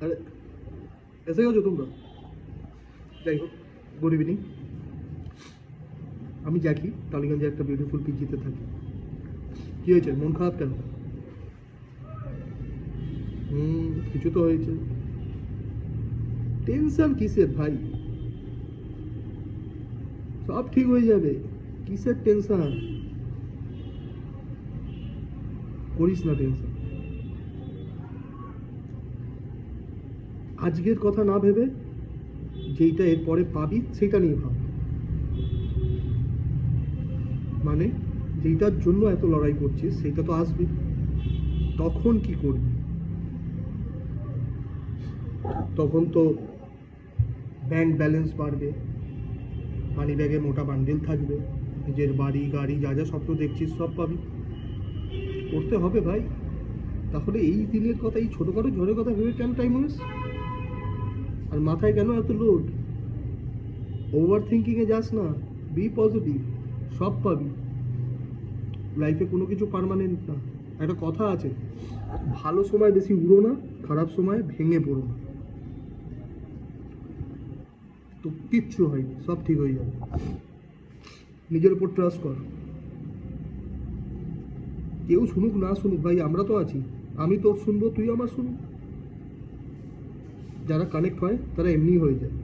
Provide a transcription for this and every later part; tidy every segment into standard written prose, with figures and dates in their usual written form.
আরে এসে গেছো তোমরা? যাই হোক, গুড ইভিনিং। আমি জ্যাকি, টালিগঞ্জে একটা বিউটিফুল পিজিতে থাকি। কী হয়েছে, মন খারাপ কেন? কিছু তো হয়েছে। টেনশন কিসের ভাই? সব ঠিক হয়ে যাবে। কিসের টেনশন? করিস না টেনশন। আজকের কথা না ভেবে যেইটা এরপরে পাবি সেটা নিয়ে ভাব। মানে যেইটার জন্য এত লড়াই করছিস সেইটা তো আসবে, তখন কি করবি? তখন তো ব্যাংক ব্যালেন্স বাড়বে, মানি ব্যাগে মোটা বান্ডেল থাকবে, নিজের বাড়ি গাড়ি যা যা স্বপ্ন দেখছিস সব পাবি। করতে হবে ভাই। তাহলে এই দিনের কথা, এই ছোটোখাটো ঝড়ের কথা ভেবে কেন টাইম ওয়েস্ট? আর মাথায় কেন এত লোড? ওভার থিঙ্কিংয়ে যাস না। বি পজিটিভ, সব পাবি। লাইফে কোনো কিছু পার্মানেন্ট না। একটা কথা আছে, ভালো সময় বেশি উড়ো না, খারাপ সময় ভেঙে পড়ো না। তো কিচ্ছু হয়নি, সব ঠিক হয়ে যাবে। নিজের উপর ট্রাস্ট কর। কেউ শুনুক না শুনুক ভাই, আমরা তো আছি। আমি তোর শুনবো, তুই আমার শুনবি। যারা কানেক্ট হয় তারা এমনি হয়ে যায়।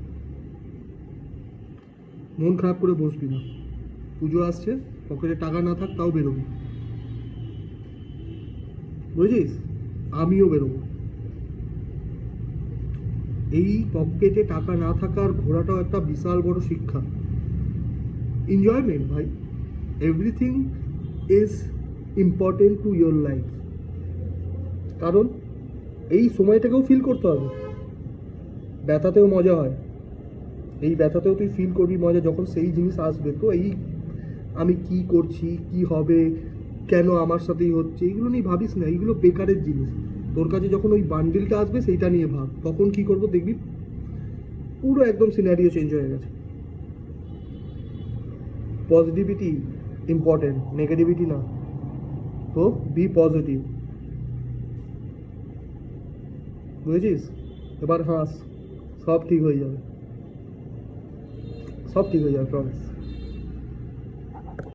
মন খারাপ করে বসবি না। পুজো আসছে, পকেটে টাকা না থাক তাও বেরোবি, বুঝেছিস? আমিও বেরোবো। এই পকেটে টাকা না থাকার ঘোরাটাও একটা বিশাল বড় শিক্ষা। এনজয়মেন্ট ভাই, everything is important to your life. কারণ এই সময়টাকেও ফিল করতে হবে। ব্যথাতেও মজা হয়, এই ব্যথাতেও তুই ফিল করবি মজা যখন সেই জিনিস আসবে। তো এই আমি কি করছি, কি হবে, কেন আমার সাথেই হচ্ছে, এইগুলো নিয়ে ভাবিস না। এইগুলো বেকারের জিনিস। তোর কাছে যখন ওই বান্ডিলটা আসবে সেইটা নিয়ে ভাব, তখন কি করবো দেখবি পুরো একদম সিনারিও চেঞ্জ হয়ে গেছে। পজিটিভিটি ইম্পর্টেন্ট, নেগেটিভিটি না। তো বি পজিটিভ, বুঝেছিস? এবার হাস, সব ঠিক হয়ে যাবে, সব ঠিক হয়ে যাবে, প্রমিস।